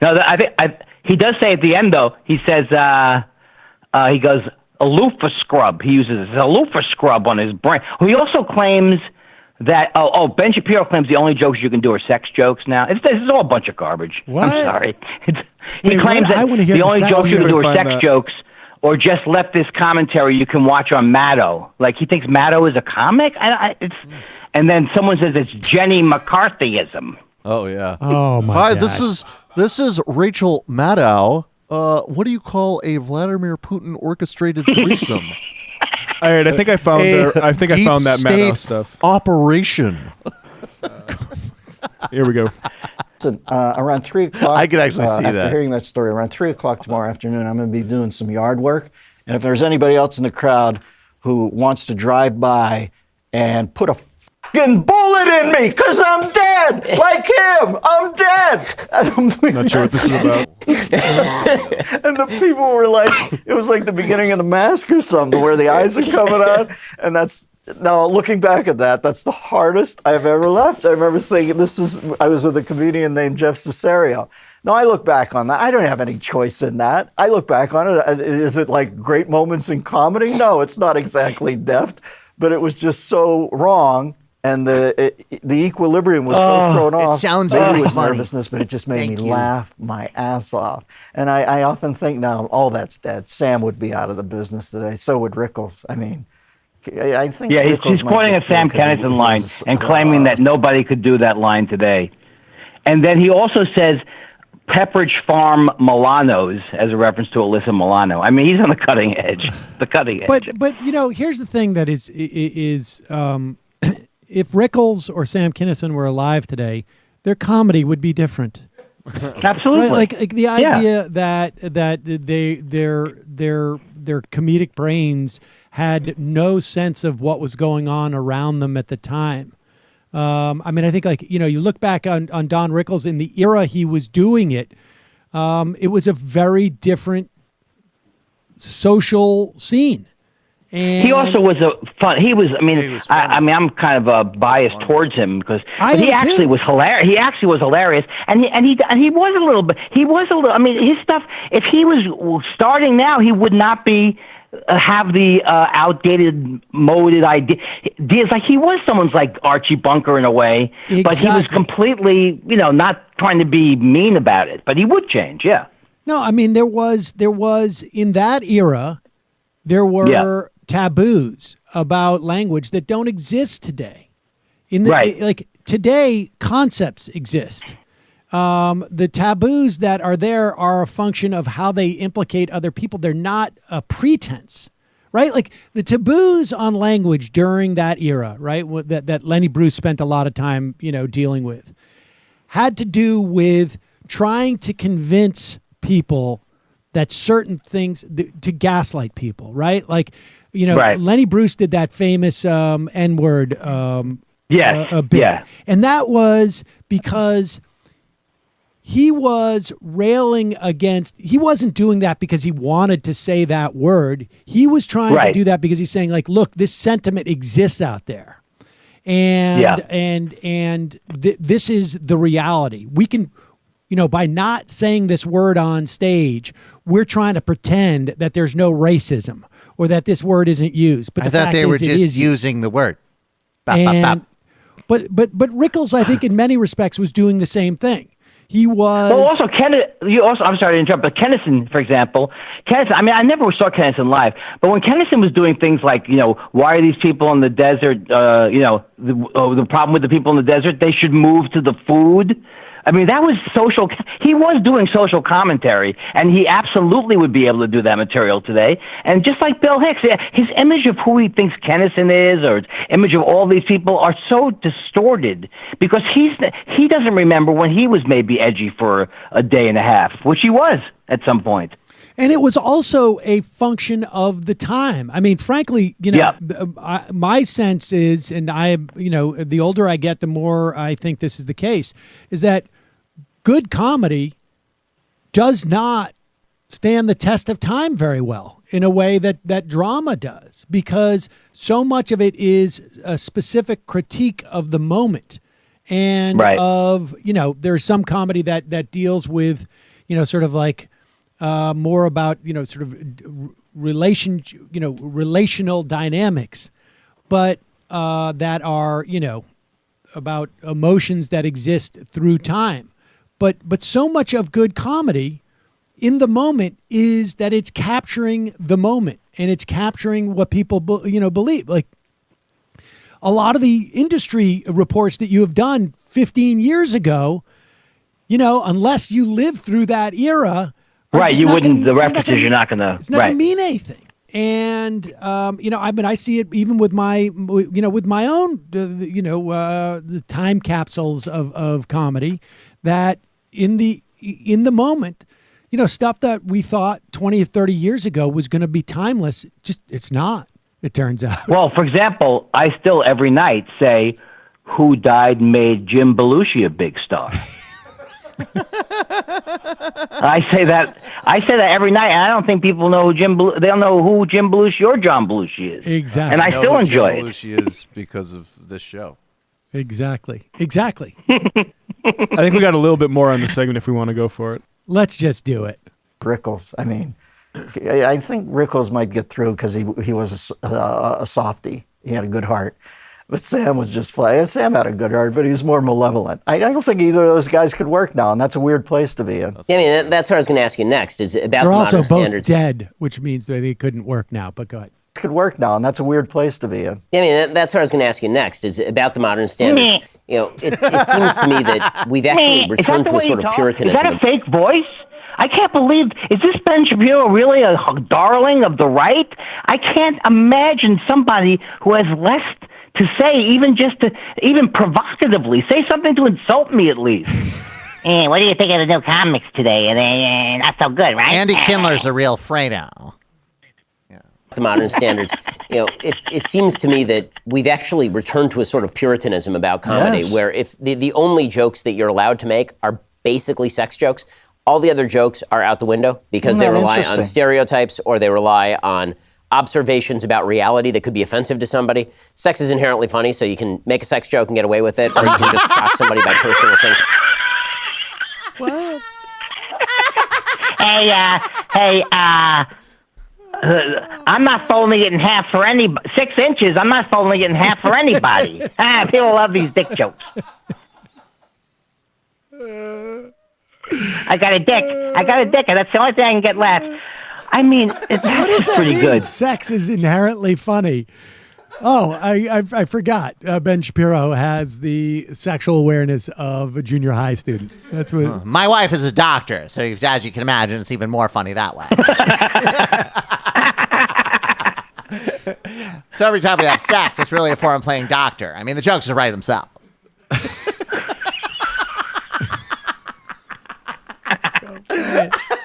No, he does say at the end, though, he says, he goes, a loofah scrub. He uses a loofah scrub on his brain. He also claims that, Ben Shapiro claims the only jokes you can do are sex jokes now. This is all a bunch of garbage. What? I'm sorry. He claims that the only jokes you can do are sex jokes, or just leftist commentary you can watch on Maddow. Like, he thinks Maddow is a comic? And then someone says it's Jenny McCarthyism. Oh, yeah. Oh, my God. God. This is Rachel Maddow. What do you call a Vladimir Putin orchestrated threesome? All right, I think I found that Maddow stuff. Operation. Here we go. Listen, around 3 o'clock, I can actually see after that. hearing that story, around 3 o'clock tomorrow afternoon, I'm going to be doing some yard work. And if there's anybody else in the crowd who wants to drive by and put a fucking bullet in me, because I'm dead, like him, I'm dead. Not sure what this is about. And the people were like, it was like the beginning of The Mask or something, where the eyes are coming out. And now looking back at that, that's the hardest I've ever left. I remember thinking, I was with a comedian named Jeff Cesario. Now I look back on that, I don't have any choice in that. I look back on it, is it like great moments in comedy? No, it's not exactly deft, but it was just so wrong. And the equilibrium was so thrown off. It sounds Maybe very it was funny. nervousness, but it just made Thank me you. laugh my ass off. And I often think now, all that's dead. Sam would be out of the business today. So would Rickles. I mean, I think. Yeah, Rickles he's might quoting get a Sam killed 'cause Kinison line he's, and claiming that nobody could do that line today. And then he also says Pepperidge Farm Milanos as a reference to Alyssa Milano. I mean, he's on the cutting edge. The cutting edge. But here's the thing that is if Rickles or Sam Kinison were alive today, their comedy would be different. Absolutely. Right? Like the idea that their comedic brains had no sense of what was going on around them at the time. I mean, I think you look back on Don Rickles in the era he was doing it. It was a very different social scene. And he also was I'm kind of biased towards him because he actually was hilarious. He actually was hilarious, and he was a little bit. I mean, his stuff. If he was starting now, he would not be have the outdated, moded ideas. Like he was someone's like Archie Bunker in a way, but he was completely, not trying to be mean about it. But he would change, yeah. No, I mean there was in that era, there were taboos about language that don't exist today. Like today, concepts exist. The taboos that are there are a function of how they implicate other people. They're not a pretense, right? Like the taboos on language during that era, right? That Lenny Bruce spent a lot of time, dealing with, had to do with trying to convince people that certain things to gaslight people, right? Like, Lenny Bruce did that famous N-word bit. And that was because he was railing against, he wasn't doing that because he wanted to say that word. He was trying to do that because he's saying, like, look, this sentiment exists out there. And this is the reality. We can, by not saying this word on stage, we're trying to pretend that there's no racism or that this word isn't used. But I thought they were just using the word. But Rickles, I think, in many respects, was doing the same thing. He was. Well, also I'm sorry to interrupt, but Kennison, for example, I mean, I never saw Kennison live, but when Kennison was doing things like, why are these people in the desert? The problem with the people in the desert, they should move to the food. I mean, that was social. He was doing social commentary, and he absolutely would be able to do that material today. And just like Bill Hicks, his image of who he thinks Kennison is, or his image of all these people, are so distorted because he doesn't remember when he was maybe edgy for a day and a half, which he was at some point. And it was also a function of the time. I mean, frankly, my sense is, and the older I get, the more I think this is the case, is that good comedy does not stand the test of time very well in a way that drama does, because so much of it is a specific critique of the moment and of, there's some comedy that deals with, sort of like more about, sort of relational dynamics, but that are, about emotions that exist through time. But so much of good comedy in the moment is that it's capturing the moment and it's capturing what people, believe. Like a lot of the industry reports that you have done 15 years ago, unless you lived through that era. Right. You wouldn't, the references, you're not going to. It's not going to mean anything. And, I see it even with my, with my own, the time capsules of comedy, that in the moment, stuff that we thought 20 or 30 years ago was going to be timeless, just it's not, it turns out. Well, for example, I still every night say, who died and made Jim Belushi a big star? I say that every night, and I don't think people know they don't know who Jim Belushi or John Belushi is. Exactly. And I still enjoy it. Jim Belushi is because of this show. Exactly. I think we got a little bit more on the segment if we want to go for it. Let's just do it. Rickles. I mean, I think Rickles might get through because he was a softie. He had a good heart. But Sam was just flat. Sam had a good heart, but he was more malevolent. I don't think either of those guys could work now, and that's a weird place to be in. Yeah, I mean, that's what I was going to ask you next, is about They're the also modern both standards. dead, which means that they couldn't work now, but go ahead. Could work now, and that's a weird place to be in. Yeah, I mean, that's what I was going to ask you next, is about the modern standards. It seems to me that we've actually returned to a sort of Puritanism. Is that a fake voice? I can't believe, is this Ben Shapiro really a darling of the right? I can't imagine somebody who has less to say, even provocatively. Say something to insult me at least. Hey, what do you think of the new comics today? They're not so good, right? Andy Kindler's a real Fredo. The modern standards. It seems to me that we've actually returned to a sort of Puritanism about comedy, where if the only jokes that you're allowed to make are basically sex jokes, all the other jokes are out the window because they rely on stereotypes or they rely on observations about reality that could be offensive to somebody. Sex is inherently funny, so you can make a sex joke and get away with it, or you can just shock somebody by cursing or saying. What? I'm not folding it in half for 6 inches. I'm not folding it in half for anybody. People love these dick jokes. I got a dick, and that's the only thing I can get left. I mean, that's pretty good. Sex is inherently funny. Oh, I forgot. Ben Shapiro has the sexual awareness of a junior high student. That's what. My wife is a doctor, so as you can imagine, it's even more funny that way. So every time we have sex, it's really a form of playing doctor. I mean, the jokes just write themselves.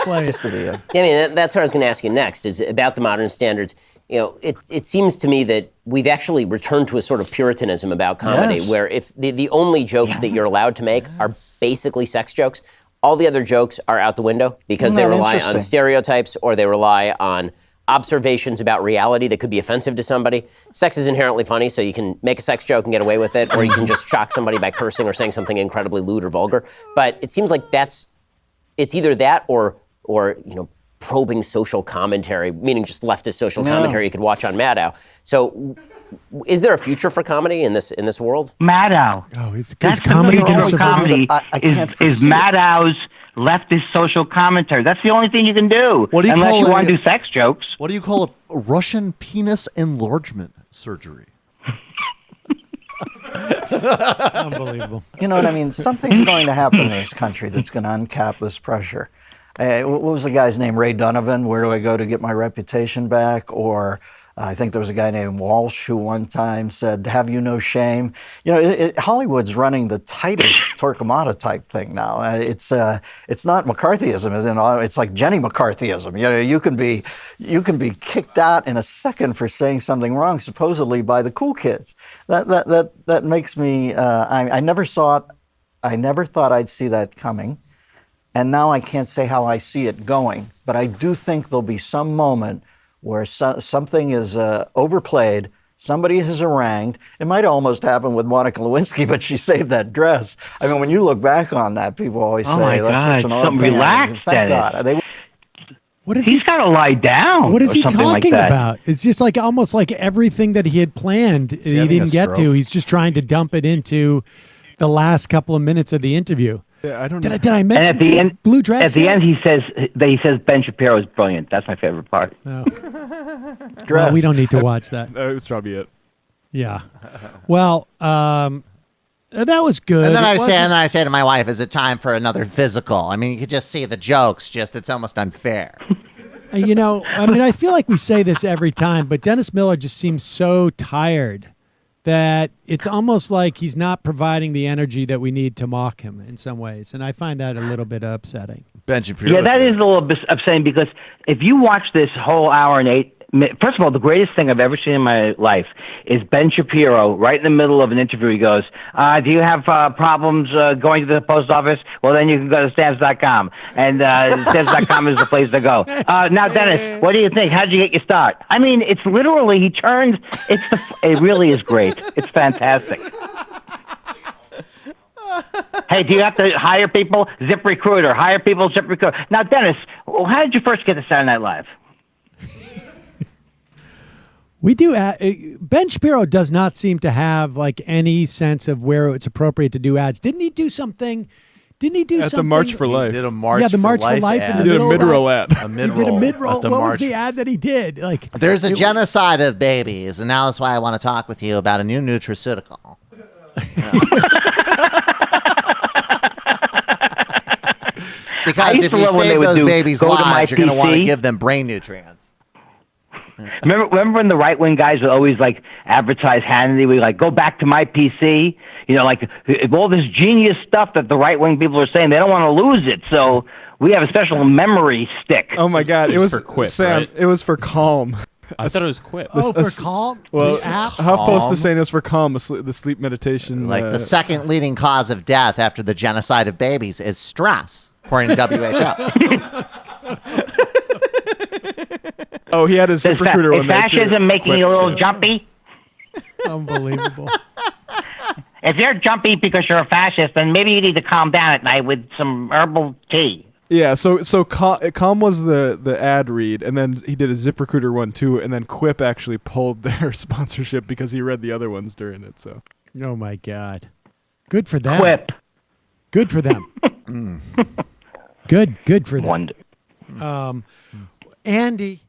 Place to be in. Yeah, I mean, that's what I was going to ask you next, is about the modern standards. It seems to me that we've actually returned to a sort of Puritanism about comedy, where if the only jokes that you're allowed to make are basically sex jokes, all the other jokes are out the window because they rely on stereotypes or they rely on observations about reality that could be offensive to somebody. Sex is inherently funny, so you can make a sex joke and get away with it, or you can just shock somebody by cursing or saying something incredibly lewd or vulgar. But it seems like it's either that or probing social commentary, meaning just leftist social commentary you could watch on Maddow. So, is there a future for comedy in this world? Maddow. Oh, it's That's comedy. Comedy is Maddow's leftist social commentary. That's the only thing you can do. Unless you want to do sex jokes. What do you call a Russian penis enlargement surgery? Unbelievable. You know what I mean? Something's going to happen in this country that's going to uncap this pressure. What was the guy's name? Ray Donovan. Where do I go to get my reputation back? Or I think there was a guy named Walsh who one time said, "Have you no shame?" Hollywood's running the tightest Torquemada type thing now. It's not McCarthyism. It's like Jenny McCarthyism. You can be kicked out in a second for saying something wrong, supposedly by the cool kids. That makes me. I never thought I'd see that coming. And now I can't say how I see it going, but I do think there'll be some moment where something is overplayed, Somebody has harangued. It might almost happen with Monica Lewinsky, but she saved that dress. I mean, when you look back on that, people always say, my that's God, such an odd something thing. relaxed Thank at it. God. What is He's got to lie down. What is or he something like talking that. about? It's just like almost like everything that he had planned he having a didn't get to. stroke? He's just trying to dump it into the last couple of minutes of the interview. Yeah, I don't know. Did I And mention at the end, blue dress? at the yet? end, he says Ben Shapiro is brilliant. That's my favorite part. No. Dress. Well, we don't need to watch that. That's probably it. Yeah. Well, that was good. And then It wasn't- I say to my wife, "Is it time for another physical?" I mean, you could just see the jokes. Just it's almost unfair. You know, I mean, I feel like we say this every time, but Dennis Miller just seems so tired that it's almost like he's not providing the energy that we need to mock him in some ways, and I find that a little bit upsetting. Ben Shapiro. Yeah, that is a little bit upsetting because if you watch this whole hour and 8 minutes, first of all, the greatest thing I've ever seen in my life is Ben Shapiro right in the middle of an interview. He goes, do you have problems going to the post office? Well, then you can go to stamps.com. And stamps.com is the place to go. Now, Dennis, what do you think? How'd you get your start? I mean, it's literally, he turns, it really is great. It's fantastic. Hey, do you have to hire people? ZipRecruiter. Hire people, ZipRecruiter. Now, Dennis, how did you first get to Saturday Night Live? We do. Ben Shapiro does not seem to have like any sense of where it's appropriate to do ads. Didn't he do something? Didn't he do At something? the March for Life. He did a March Yeah, the March for Life ad. in the He did a middle of mid-roll that. ad. A He mid-roll. did a mid-roll. at the What was March. the ad that he did? Like, There's a genocide of babies, and now that's why I want to talk with you about a new nutraceutical. Because used if to you love when they save would those do babies' go to my lives, you're going to want to PC. give them brain nutrients. Remember when the right wing guys would always like advertise Hannity? We like go back to my PC. You know, like all this genius stuff that the right wing people are saying, they don't want to lose it. So we have a special memory stick. Oh my God! It was for Quip, Sam. right? It was for Calm. I thought it was Quip. oh, for This- Calm, Well, the app. HuffPost Calm. is saying it was for Calm, the sleep meditation. Like the second leading cause of death after the genocide of babies is stress, according to WHO. Oh, he had his Is ZipRecruiter on there too. fascism making Quip, you a little too. jumpy? Unbelievable. If you're jumpy because you're a fascist, then maybe you need to calm down at night with some herbal tea. Yeah, so Calm was the ad read, and then he did a ZipRecruiter one too, and then Quip actually pulled their sponsorship because he read the other ones during it. So Oh my God. Good for them. Quip. Good for them. Good for them. Wonder. Andy.